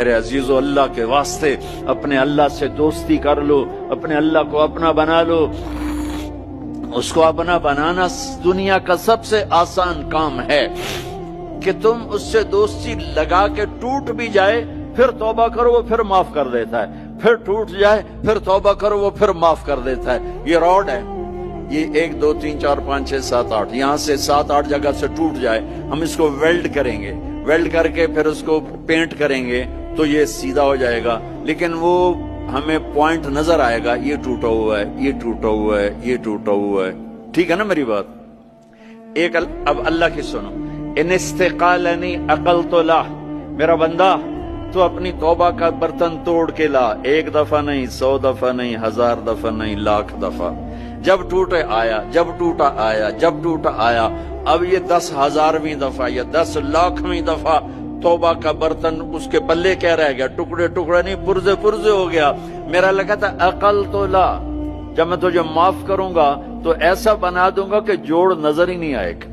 میرے عزیزو، اللہ کے واسطے اپنے اللہ سے دوستی کر لو، اپنے اللہ کو اپنا بنا لو۔ اس کو اپنا بنانا دنیا کا سب سے آسان کام ہے کہ تم اس سے دوستی لگا کے ٹوٹ بھی جائے پھر توبہ کرو، وہ پھر معاف کر دیتا ہے، پھر ٹوٹ جائے پھر توبہ کرو، وہ پھر معاف کر دیتا ہے۔ یہ راڈ ہے، یہ 1 2 3 4 5 6 7 8 یہاں سے 7 8 جگہ سے ٹوٹ جائے، ہم اس کو ویلڈ کریں گے، ویلڈ کر کے پھر اس کو پینٹ کریں گے تو یہ سیدھا ہو جائے گا، لیکن وہ ہمیں پوائنٹ نظر آئے گا، یہ ٹوٹا ہوا ہے، یہ ٹوٹا ہوا ہے، یہ ٹوٹا ہوا ہے۔ ٹھیک ہے نا میری بات؟ ایک اب اللہ کی سنو، ان استقالنی عقلت له، میرا بندہ تو اپنی توبہ کا برتن توڑ کے لا، 1 دفعہ نہیں، 100 دفعہ نہیں، 1000 دفعہ نہیں، 1,00,000 دفعہ۔ جب ٹوٹے آیا، جب ٹوٹا آیا، جب ٹوٹا آیا، اب یہ 10,000ویں دفعہ یا 10,00,000ویں دفعہ توبہ کا برتن اس کے پلے کیا رہ گیا؟ ٹکڑے ٹکڑے نہیں، پرزے پرزے ہو گیا۔ میرا لگا تھا عقل تو لا، جب میں تجھے معاف کروں گا تو ایسا بنا دوں گا کہ جوڑ نظر ہی نہیں آئے گا۔